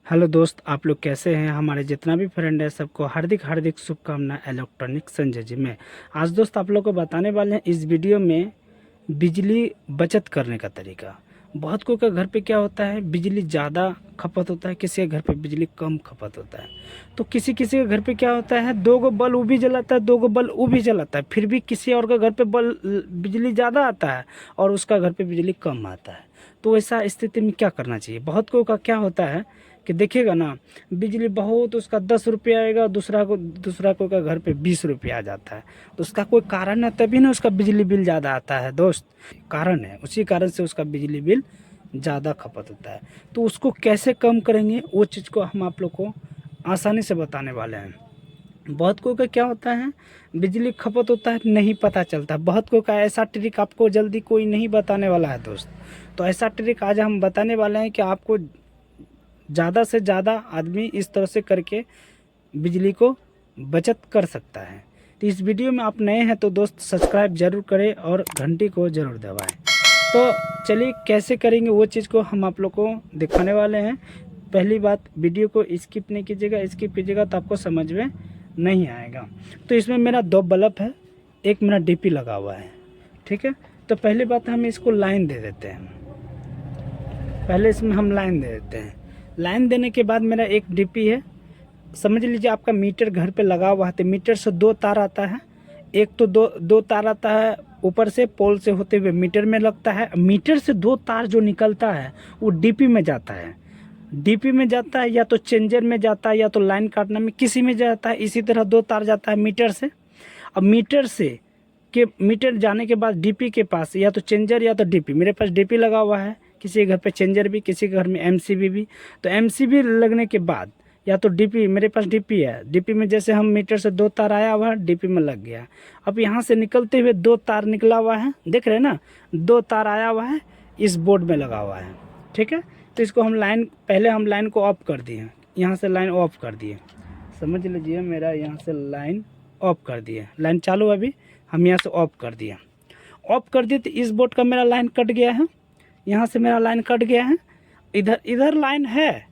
Hello दोस्त, आप लोग कैसे हैं। हमारे जितना भी फ्रेंड है सबको हार्दिक हार्दिक शुभकामनाएं इलेक्ट्रॉनिक संजय जी में। आज दोस्त आप लोग को बताने वाले हैं इस वीडियो में बिजली बचत करने का तरीका। बहुत कोई का घर पे क्या होता है, बिजली ज़्यादा खपत होता है, किसी के घर पे बिजली कम खपत होता है। तो किसी किसी के घर पे क्या होता है, दो गो बल्ब वो भी जलाता है, दो गो बल्ब वो भी जलाता है, फिर भी किसी और का घर पे बिजली ज़्यादा आता है और उसका घर पे बिजली कम आता है। तो ऐसा स्थिति में क्या करना चाहिए। बहुत कोई का क्या होता है कि देखिएगा ना, बिजली बहुत उसका 10 रुपया आएगा, दूसरा को का घर पे 20 रुपया आ जाता है। तो उसका कोई कारण है, तभी ना उसका बिजली बिल ज़्यादा आता है दोस्त। कारण है, उसी कारण से उसका बिजली बिल ज़्यादा खपत होता है। तो उसको कैसे कम करेंगे वो चीज़ को हम आप लोग को आसानी से बताने वाले हैं। बहुत कोई का क्या होता है, बिजली खपत होता है नहीं पता चलता। बहुत कोई का ऐसा ट्रिक आपको जल्दी कोई नहीं बताने वाला है दोस्त। तो ऐसा ट्रिक आज हम बताने वाले हैं कि आपको ज़्यादा से ज़्यादा आदमी इस तरह से करके बिजली को बचत कर सकता है। तो इस वीडियो में आप नए हैं तो दोस्त सब्सक्राइब जरूर करें और घंटी को ज़रूर दबाएं। तो चलिए कैसे करेंगे वो चीज़ को हम आप लोग को दिखाने वाले हैं। पहली बात, वीडियो को स्किप नहीं कीजिएगा, स्किप कीजिएगा तो आपको समझ में नहीं आएगा। तो इसमें मेरा 2 बल्ब है, एक मेरा डीपी लगा हुआ है, ठीक है। तो पहली बात हम इसको लाइन दे देते हैं। पहले इसमें हम लाइन दे देते हैं। लाइन देने के बाद मेरा एक डीपी है, समझ लीजिए आपका मीटर घर पे लगा हुआ है। तो मीटर से 2 तार आता है, एक तो दो तार आता है ऊपर से पोल से होते हुए मीटर में लगता है। मीटर से 2 तार जो निकलता है वो डीपी में जाता है। डीपी में जाता है या तो चेंजर में जाता है या तो लाइन काटने में किसी में जाता है। इसी तरह 2 तार जाता है मीटर से। अब मीटर जाने के बाद डीपी के पास या तो चेंजर या तो डीपी, मेरे पास डीपी लगा हुआ है, किसी के घर पे चेंजर भी, किसी के घर में एमसीबी भी। तो एमसीबी लगने के बाद या तो डीपी, मेरे पास डीपी है, डीपी में जैसे हम मीटर से 2 तार आया हुआ है डीपी में लग गया। अब यहाँ से निकलते हुए 2 तार निकला हुआ है, देख रहे हैं ना, 2 तार आया हुआ है, इस बोर्ड में लगा हुआ है, ठीक है। तो इसको हम पहले हम लाइन को ऑफ कर दिए, यहाँ से लाइन ऑफ कर दिए। समझ लीजिए मेरा यहाँ से लाइन ऑफ कर दिए, लाइन चालू अभी हम यहाँ से ऑफ कर दिए। ऑफ कर दिए तो इस बोर्ड का मेरा लाइन कट गया है, यहाँ से मेरा लाइन कट गया है। इधर इधर लाइन है,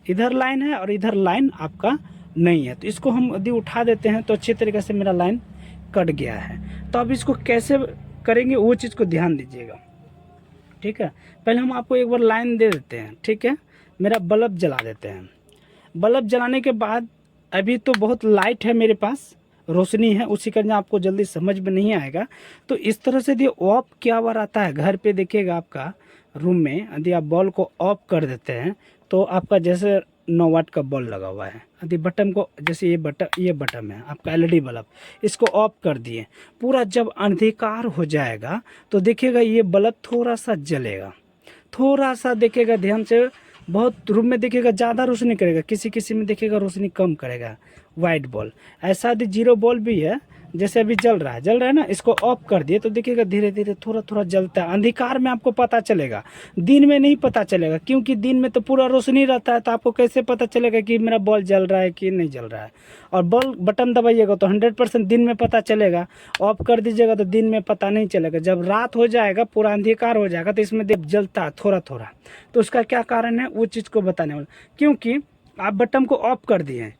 इधर लाइन है और इधर लाइन आपका नहीं है। तो इसको हम यदि उठा देते हैं तो अच्छी तरीके से मेरा लाइन कट गया है। तो अब इसको कैसे करेंगे वो चीज़ को ध्यान दीजिएगा, ठीक है। पहले हम आपको एक बार लाइन दे देते हैं, ठीक है। मेरा बल्ब जला देते हैं। बल्ब जलाने के बाद अभी तो बहुत लाइट है मेरे पास, रोशनी है, उसी कारण आपको जल्दी समझ में नहीं आएगा। तो इस तरह से यदि ऑफ क्या बार आता है घर पे, देखिएगा आपका रूम में यदि आप बल्ब को ऑफ कर देते हैं तो आपका जैसे 9 वाट का बल्ब लगा हुआ है, यदि बटन को, जैसे ये बटन है आपका एलईडी बल्ब, इसको ऑफ कर दिए, पूरा जब अंधकार हो जाएगा तो देखिएगा ये बल्ब थोड़ा सा जलेगा, थोड़ा सा देखिएगा ध्यान से। बहुत रूम में देखिएगा ज़्यादा रोशनी करेगा, किसी किसी में देखिएगा रोशनी कम करेगा। वाइट बॉल ऐसा यदि 0 बॉल भी है, जैसे अभी जल रहा है ना, इसको ऑफ कर दिए तो देखिएगा धीरे धीरे थोड़ा थोड़ा जलता है। अंधकार में आपको पता चलेगा, दिन में नहीं पता चलेगा, क्योंकि दिन में तो पूरा रोशनी रहता है। तो आपको कैसे पता चलेगा कि मेरा बॉल जल रहा है कि नहीं जल रहा है। और बॉल बटन दबाइएगा तो 100% दिन में पता चलेगा, ऑफ कर दीजिएगा तो दिन में पता नहीं चलेगा। जब रात हो जाएगा, पूरा अंधकार हो जाएगा, तो इसमें देख जलता है थोड़ा थोड़ा। तो उसका क्या कारण है वो चीज़ को बताने वाला, क्योंकि आप बटन को ऑफ कर दिए।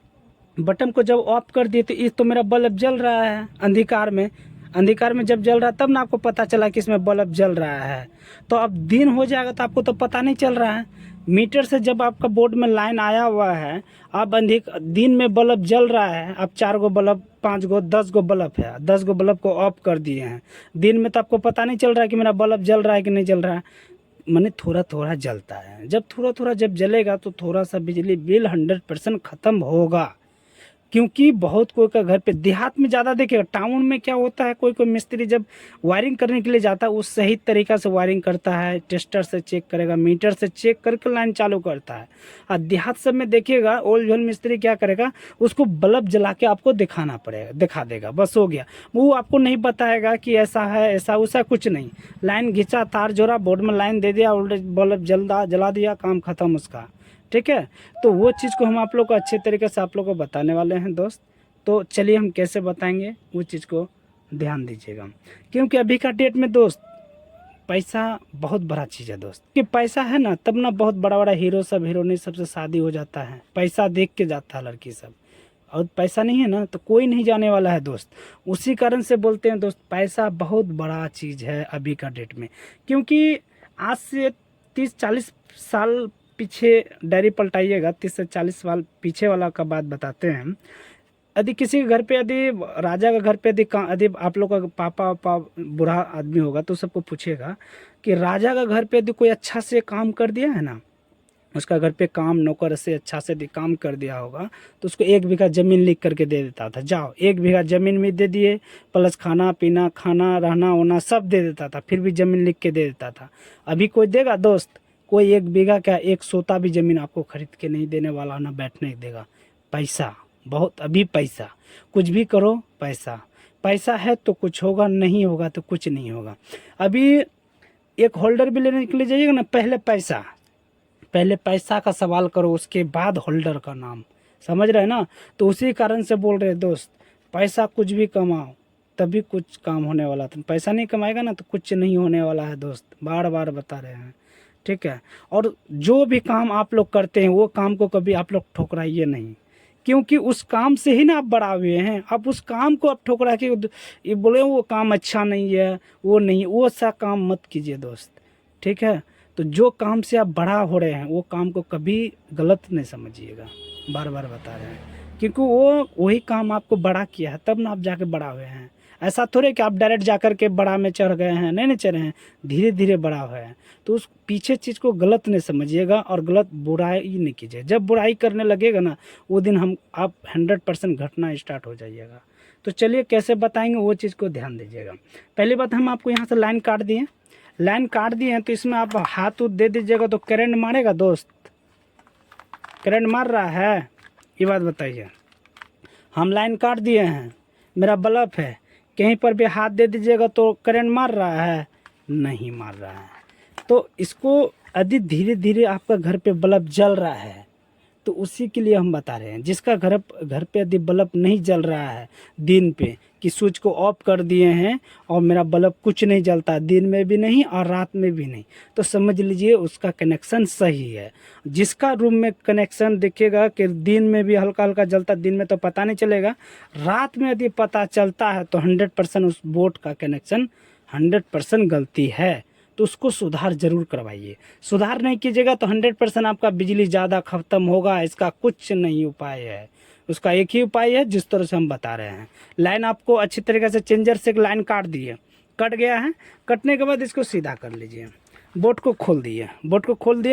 बटन को जब ऑफ कर दिए तो इस तो मेरा बल्ब जल रहा है अंधकार में, अंधकार में जब जल रहा है तब ना आपको पता चला कि इसमें बल्ब जल रहा है। तो अब दिन हो जाएगा तो आपको तो पता नहीं चल रहा है। मीटर से जब आपका बोर्ड में लाइन आया हुआ है, अब दिन में बल्ब जल रहा है, अब 4 गो बल्ब, 5 गो, 10 गो बल्ब है, 10 गो बल्ब को ऑफ कर दिए हैं। दिन में तो आपको पता नहीं चल रहा है कि मेरा बल्ब जल रहा है कि नहीं जल रहा है, माने थोड़ा थोड़ा जलता है। जब थोड़ा थोड़ा जब जलेगा तो थोड़ा सा बिजली बिल 100% ख़त्म होगा। क्योंकि बहुत कोई का घर पे, देहात में ज़्यादा देखिएगा, टाउन में क्या होता है, कोई कोई मिस्त्री जब वायरिंग करने के लिए जाता है वो सही तरीक़ा से वायरिंग करता है, टेस्टर से चेक करेगा, मीटर से चेक करके लाइन चालू करता है। और देहात सब में देखिएगा ओल्ड झोल मिस्त्री क्या करेगा, उसको बल्ब जला के आपको दिखाना पड़ेगा, दिखा देगा, बस हो गया। वो आपको नहीं बताएगा कि ऐसा है ऐसा वैसा कुछ नहीं। लाइन घिंचा, तार जोड़ा, बोर्ड में लाइन दे दिया, बल्ब जला दिया, काम ख़त्म उसका, ठीक है। तो वो चीज़ को हम आप लोग को अच्छे तरीके से आप लोग को बताने वाले हैं दोस्त। तो चलिए हम कैसे बताएंगे वो चीज़ को ध्यान दीजिएगा। क्योंकि अभी का डेट में दोस्त पैसा बहुत बड़ा चीज़ है दोस्त, कि पैसा है ना तब ना बहुत बड़ा बड़ा हीरो सब हीरोइन सबसे शादी हो जाता है, पैसा देख के जाता है लड़की सब। और पैसा नहीं है ना तो कोई नहीं जाने वाला है दोस्त। उसी कारण से बोलते हैं दोस्त, पैसा बहुत बड़ा चीज़ है अभी का डेट में। क्योंकि आज से 30-40 साल पीछे डायरी पलटाइएगा, 30 से 40 साल पीछे वाला का बात बताते हैं। यदि किसी के घर पे, यदि राजा के घर पे, यदि आप लोग का पापा बूढ़ा आदमी होगा तो सबको पूछेगा कि राजा का घर पे यदि कोई अच्छा से काम कर दिया है ना, उसका घर पे काम नौकर से अच्छा से काम कर दिया होगा तो उसको 1 बीघा ज़मीन लिख करके दे देता था, जाओ 1 बीघा ज़मीन में दे दिए, प्लस खाना पीना, खाना रहना होना सब दे देता था, फिर भी ज़मीन लिख के दे देता था। अभी कोई देगा दोस्त? कोई 1 बीघा क्या, 1 सोता भी ज़मीन आपको खरीद के नहीं देने वाला, ना बैठने देगा। पैसा बहुत, अभी पैसा कुछ भी करो, पैसा पैसा है तो कुछ होगा, नहीं होगा तो कुछ नहीं होगा। अभी एक होल्डर भी लेने के लिए जाइएगा ना, पहले पैसा का सवाल करो, उसके बाद होल्डर का नाम, समझ रहे हैं ना। तो उसी कारण से बोल रहे दोस्त, पैसा कुछ भी कमाओ तभी कुछ काम होने वाला था, पैसा नहीं कमाएगा ना तो कुछ नहीं होने वाला है दोस्त, बार बार बता रहे हैं, ठीक है। और जो भी काम आप लोग करते हैं वो काम को कभी आप लोग ठुकराइए नहीं, क्योंकि उस काम से ही ना आप बड़ा हुए हैं। आप उस काम को आप ठुकरा के ये बोले वो काम अच्छा नहीं है, वो नहीं, वो सा काम मत कीजिए दोस्त, ठीक है। तो जो काम से आप बड़ा हो रहे हैं वो काम को कभी गलत नहीं समझिएगा, बार बार बता रहे हैं, क्योंकि वो वही काम आपको बड़ा किया है तब ना आप जाके बड़ा हुए हैं। ऐसा थोड़े कि आप डायरेक्ट जाकर के बड़ा में चढ़ गए हैं, नहीं चढ़े हैं, धीरे धीरे बड़ा हुए हैं। तो उस पीछे चीज़ को गलत नहीं समझिएगा और गलत बुराई नहीं कीजिए। जब बुराई करने लगेगा ना वो दिन आप 100% घटना स्टार्ट हो जाइएगा। तो चलिए कैसे बताएंगे वो चीज़ को ध्यान दीजिएगा। पहली बात, हम आपको यहाँ से लाइन काट दिए हैं तो इसमें आप हाथ दे दीजिएगा तो करंट मारेगा दोस्त? करंट मार रहा है? ये बात बताइए। हम लाइन काट दिए हैं, मेरा बल्ब है, कहीं पर भी हाथ दे दीजिएगा तो करंट मार रहा है? नहीं मार रहा है। तो इसको यदि धीरे धीरे आपका घर पे बल्ब जल रहा है तो उसी के लिए हम बता रहे हैं। जिसका घर पे यदि बल्ब नहीं जल रहा है दिन पे, कि स्विच को ऑफ कर दिए हैं और मेरा बल्ब कुछ नहीं जलता, दिन में भी नहीं और रात में भी नहीं, तो समझ लीजिए उसका कनेक्शन सही है। जिसका रूम में कनेक्शन दिखेगा कि दिन में भी हल्का हल्का जलता, दिन में तो पता नहीं चलेगा, रात में यदि पता चलता है तो 100% उस बोर्ड का कनेक्शन 100% गलती है। तो उसको सुधार जरूर करवाइए। सुधार नहीं कीजिएगा तो 100% आपका बिजली ज़्यादा खत्म होगा। इसका कुछ नहीं उपाय है, उसका एक ही उपाय है जिस तरह से हम बता रहे हैं। लाइन आपको अच्छी तरीके से चेंजर से लाइन काट दिए, कट गया है, कटने के बाद इसको सीधा कर लीजिए, बोर्ड को खोल दिए,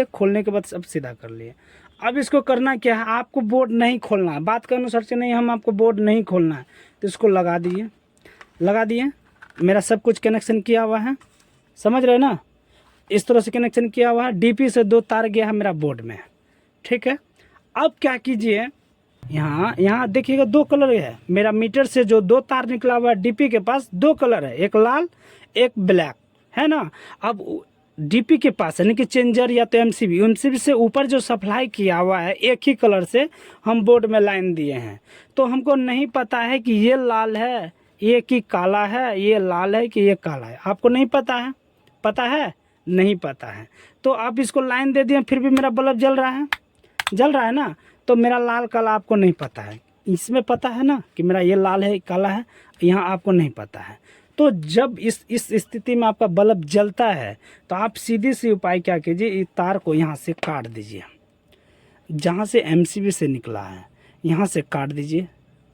खोलने के बाद सब सीधा कर लिए। अब इसको करना क्या है, आपको बोर्ड नहीं खोलना है, बात के अनुसार से नहीं, हम आपको बोर्ड नहीं खोलना है। तो इसको लगा दिए, मेरा सब कुछ कनेक्शन किया हुआ है, समझ रहे ना, इस तरह से कनेक्शन किया हुआ है। डीपी से 2 तार गया है मेरा बोर्ड में, ठीक है। अब क्या कीजिए, यहाँ देखिएगा 2 कलर है, मेरा मीटर से जो 2 तार निकला हुआ है डीपी के पास 2 कलर है, एक लाल एक ब्लैक, है ना। अब डीपी के पास यानी कि चेंजर या तो एमसीबी से ऊपर जो सप्लाई किया हुआ है एक ही कलर से हम बोर्ड में लाइन दिए हैं। तो हमको नहीं पता है कि ये लाल है ये कि काला है, ये लाल है कि ये काला है, आपको नहीं पता है? पता है? नहीं पता है। तो आप इसको लाइन दे दिए, फिर भी मेरा बल्ब जल रहा है ना। तो मेरा लाल काला आपको नहीं पता है, इसमें पता है ना कि मेरा ये लाल है काला है, यहाँ आपको नहीं पता है। तो जब इस स्थिति में आपका बल्ब जलता है तो आप सीधी सी उपाय क्या कीजिए, इस तार को यहाँ से काट दीजिए, जहाँ से एमसीबी से निकला है यहाँ से काट दीजिए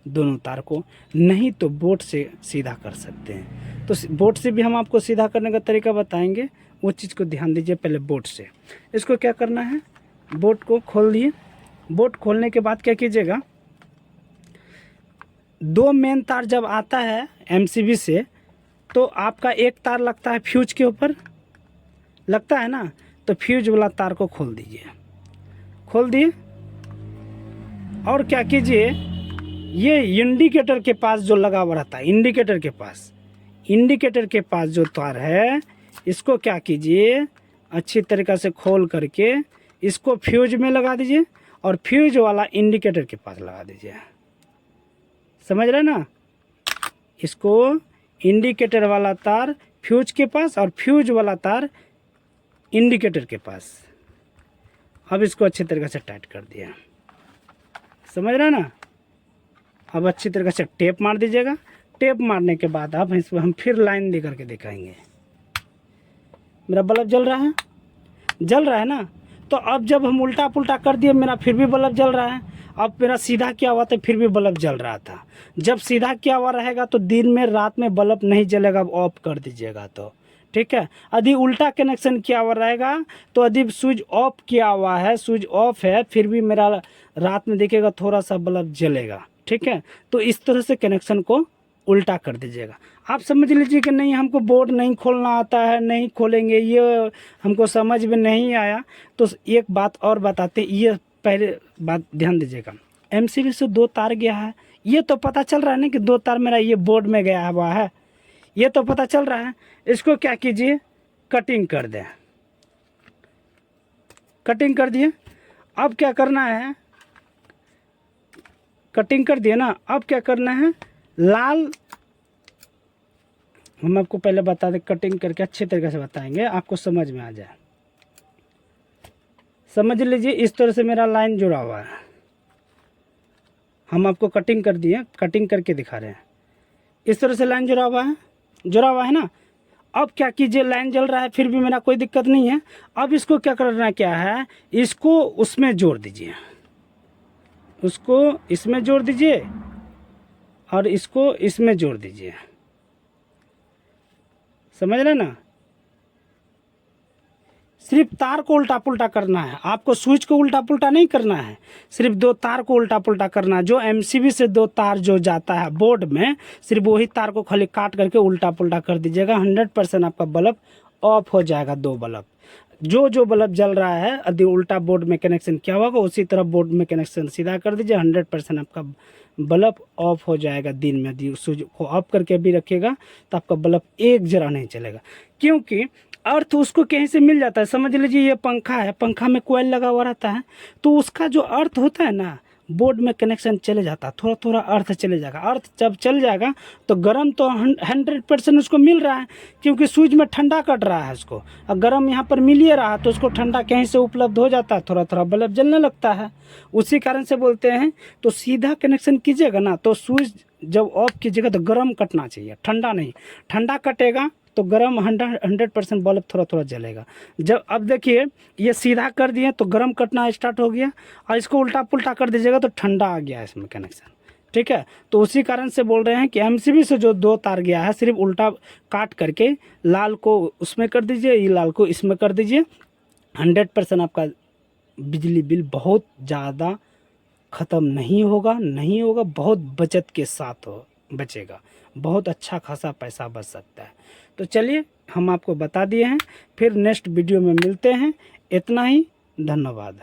दोनों तार को, नहीं तो बोर्ड से सीधा कर सकते हैं। तो बोर्ड से भी हम आपको सीधा करने का तरीका बताएंगे, वो चीज़ को ध्यान दीजिए। पहले बोर्ड से इसको क्या करना है, बोर्ड को खोल दिए, बोर्ड खोलने के बाद क्या कीजिएगा, 2 मेन तार जब आता है एमसीबी से तो आपका एक तार लगता है फ्यूज के ऊपर, लगता है ना, तो फ्यूज वाला तार को खोल दिए और क्या कीजिए, ये इंडिकेटर के पास जो लगा हुआ रहता है, इंडिकेटर के पास जो तार है इसको क्या कीजिए, अच्छी तरीक़ा से खोल करके इसको फ्यूज में लगा दीजिए और फ्यूज वाला इंडिकेटर के पास लगा दीजिए, समझ रहे ना। इसको इंडिकेटर वाला तार फ्यूज के पास और फ्यूज वाला तार इंडिकेटर के पास। अब इसको अच्छी तरीके से टाइट कर दिया, समझ रहे ना। अब अच्छी तरीके से टेप मार दीजिएगा। टेप मारने के बाद अब इसको हम फिर लाइन दे करके दिखाएंगे। मेरा बल्ब जल रहा है, जल रहा है ना। तो अब जब हम उल्टा पुल्टा कर दिए मेरा फिर भी बल्ब जल रहा है। अब मेरा सीधा किया हुआ था फिर भी बल्ब जल रहा था। जब सीधा किया हुआ रहेगा तो दिन में रात में बल्ब नहीं जलेगा, अब ऑफ कर दीजिएगा तो ठीक है। यदि उल्टा कनेक्शन किया हुआ रहेगा तो यदि स्विच ऑफ किया हुआ है, स्विच ऑफ है, फिर भी मेरा रात में देखिएगा थोड़ा सा बल्ब जलेगा, ठीक है। तो इस तरह से कनेक्शन को उल्टा कर दीजिएगा। आप समझ लीजिए कि नहीं हमको बोर्ड नहीं खोलना आता है, नहीं खोलेंगे, ये हमको समझ में नहीं आया। तो एक बात और बताते, ये पहले बात ध्यान दीजिएगा। एमसीबी से 2 तार गया है, ये तो पता चल रहा है ना कि 2 तार मेरा ये बोर्ड में गया हुआ है, ये तो पता चल रहा है। इसको क्या कीजिए, कटिंग कर दें। कटिंग कर दिए। अब क्या करना है, कटिंग कर दिए ना, अब क्या करना है, लाल, हम आपको पहले बता दें, कटिंग करके अच्छे तरीके से बताएंगे, आपको समझ में आ जाए। समझ लीजिए इस तरह से मेरा लाइन जुड़ा हुआ है, हम आपको कटिंग कर दिए, कटिंग करके दिखा रहे हैं। इस तरह से लाइन जुड़ा हुआ है, जुड़ा हुआ है ना। अब क्या कीजिए, लाइन जल रहा है फिर भी मेरा कोई दिक्कत नहीं है। अब इसको क्या करना क्या है, इसको उसमें जोड़ दीजिए, उसको इसमें जोड़ दीजिए और इसको इसमें जोड़ दीजिए, समझ रहे ना। सिर्फ तार को उल्टा पुल्टा करना है, आपको स्विच को उल्टा पुल्टा नहीं करना है, सिर्फ 2 तार को उल्टा पुल्टा करना है। जो एमसीबी से 2 तार जो जाता है बोर्ड में, सिर्फ वही तार को खाली काट करके उल्टा पुल्टा कर दीजिएगा। 100% आपका बल्ब ऑफ हो जाएगा। 2 बल्ब, जो बल्ब जल रहा है यदि उल्टा बोर्ड में कनेक्शन किया होगा उसी तरह बोर्ड में कनेक्शन सीधा कर दीजिए। 100% आपका बल्ब ऑफ हो जाएगा दिन में। यदि स्विच को ऑफ करके भी रखिएगा तो आपका बल्ब एक जरा नहीं चलेगा, क्योंकि अर्थ उसको कहीं से मिल जाता है। समझ लीजिए ये पंखा है, पंखा में कोयल लगा हुआ रहता है, तो उसका जो अर्थ होता है ना, बोर्ड में कनेक्शन चले जाता है, थोड़ा थोड़ा अर्थ चले जाएगा। अर्थ जब चल जाएगा तो गर्म तो 100% उसको मिल रहा है, क्योंकि स्विच में ठंडा कट रहा है उसको, और गर्म यहाँ पर मिल ही रहा तो उसको ठंडा कहीं से उपलब्ध हो जाता है, थोड़ा थोड़ा बल्ब जलने लगता है। उसी कारण से बोलते हैं तो सीधा कनेक्शन कीजिएगा ना तो स्विच जब ऑफ कीजिएगा तो गर्म कटना चाहिए, ठंडा नहीं। ठंडा कटेगा तो गर्म 100% बल्ब थोड़ा थोड़ा जलेगा। जब अब देखिए ये सीधा कर दिए तो गर्म कटना स्टार्ट हो गया, और इसको उल्टा पुल्टा कर दीजिएगा तो ठंडा आ गया इसमें कनेक्शन, ठीक है। तो उसी कारण से बोल रहे हैं कि एमसीबी से जो 2 तार गया है सिर्फ उल्टा काट करके लाल को उसमें कर दीजिए, ये लाल को इसमें कर दीजिए। 100% आपका बिजली बिल बहुत ज़्यादा ख़त्म नहीं होगा, बहुत बचत के साथ बचेगा, बहुत अच्छा खासा पैसा बच सकता है। तो चलिए हम आपको बता दिए हैं, फिर नेक्स्ट वीडियो में मिलते हैं। इतना ही, धन्यवाद।